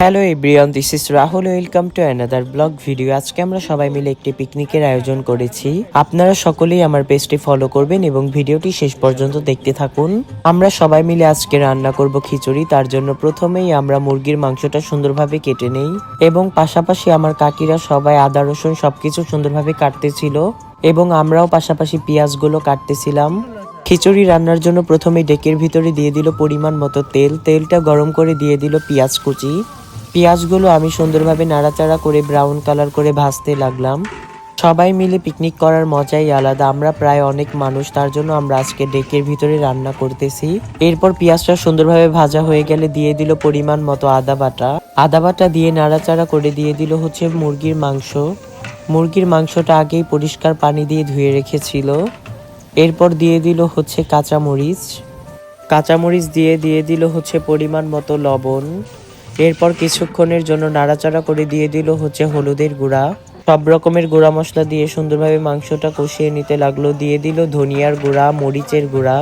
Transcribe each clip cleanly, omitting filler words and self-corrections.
Hello everyone, this is Rahul. Welcome to another blog video. আজকে আমরা সবাই মিলে একটি পিকনিকের আয়োজন করেছি। আপনারা সকলেই আমার পেজটি ফলো করবেন এবং ভিডিওটি শেষ পর্যন্ত দেখতে থাকুন। আমরা সবাই মিলে আজকে রান্না করব খিচুড়ি। তার জন্য প্রথমেই আমরা মুরগির মাংসটা সুন্দরভাবে কেটে নেই এবং পাশাপাশি আমার কাকিরা সবাই আদা রসুন সবকিছু সুন্দরভাবে কাটতেছিল এবং আমরাও পাশাপাশি পেঁয়াজগুলো কাটতেছিলাম। খিচুড়ি রান্নার জন্য প্রথমে ডেকের ভিতরে দিয়ে দিল পরিমাণ মতো তেল। তেলটা গরম করে দিয়ে দিল পেঁয়াজ কুচি। পেঁয়াজগুলো আমি সুন্দরভাবে নাড়াচাড়া করে ব্রাউন কালার করে ভাজতে লাগলাম। সবাই মিলে পিকনিক করার মজাই আলাদা। আমরা প্রায় অনেক মানুষ, তার জন্য আমরা আজকে ডেকের ভিতরে রান্না করতেছি। এরপর পেঁয়াজটা সুন্দরভাবে ভাজা হয়ে গেলে দিয়ে দিল পরিমাণ মতো আদা বাটা। আদা বাটা দিয়ে নাড়াচাড়া করে দিয়ে দিল মুরগির মাংস। মুরগির মাংসটা আগেই পরিষ্কার পানি দিয়ে ধুয়ে রেখেছিল। এরপর দিয়ে দিল কাঁচামরিচ। কাঁচামরিচ দিয়ে দিল পরিমাণ মতো লবণ। এরপর কিছুক্ষণের জন্য নাড়াচাড়া করে দিয়ে দিল হলুদের গুঁড়া। সব রকমের গুঁড়া মশলা দিয়ে সুন্দরভাবে মাংসটা কষিয়ে নিতে লাগলো। দিয়ে দিল ধনিয়ার গুঁড়া, মরিচের গুঁড়া।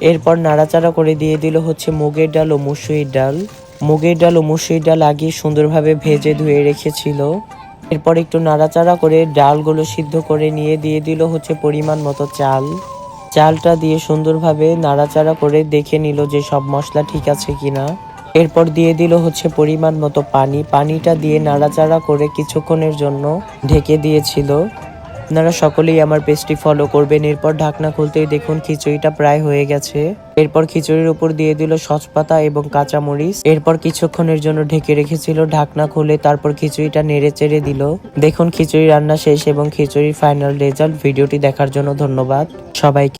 এরপর নাড়াচাড়া করে দিয়ে দিল মুগের ডাল ও মসুরির ডাল। মুগের ডাল ও মসুরির ডাল আগে সুন্দরভাবে ভেজে ধুয়ে রেখেছিল। এরপর একটু নাড়াচাড়া করে ডালগুলো সিদ্ধ করে নিয়ে দিয়ে দিল পরিমাণ মতো চাল। চালটা দিয়ে সুন্দরভাবে নাড়াচাড়া করে দেখে নিল যে সব মশলা ঠিক আছে কিনা। এরপর দিয়ে দিল পরিমাণ মতো পানি। পানিটা দিয়ে নাড়াচাড়া করে কিছুক্ষণের জন্য ঢেকে দিয়েছিল। আপনারা সকলেই আমার পেজটি ফলো করবেন। এরপর ঢাকনা খুলতেই দেখুন খিচুড়িটা প্রায় হয়ে গেছে। এরপর খিচুড়ির উপর দিয়ে দিল সচপাতা এবং কাঁচামরিচ। এরপর কিছুক্ষণের জন্য ঢেকে রেখেছিল। ঢাকনা খুলে তারপর খিচুড়িটা নেড়ে চেড়ে দিল। দেখুন খিচুড়ি রান্না শেষ এবং খিচুড়ির ফাইনাল রেজাল্ট। ভিডিওটি দেখার জন্য ধন্যবাদ সবাইকে।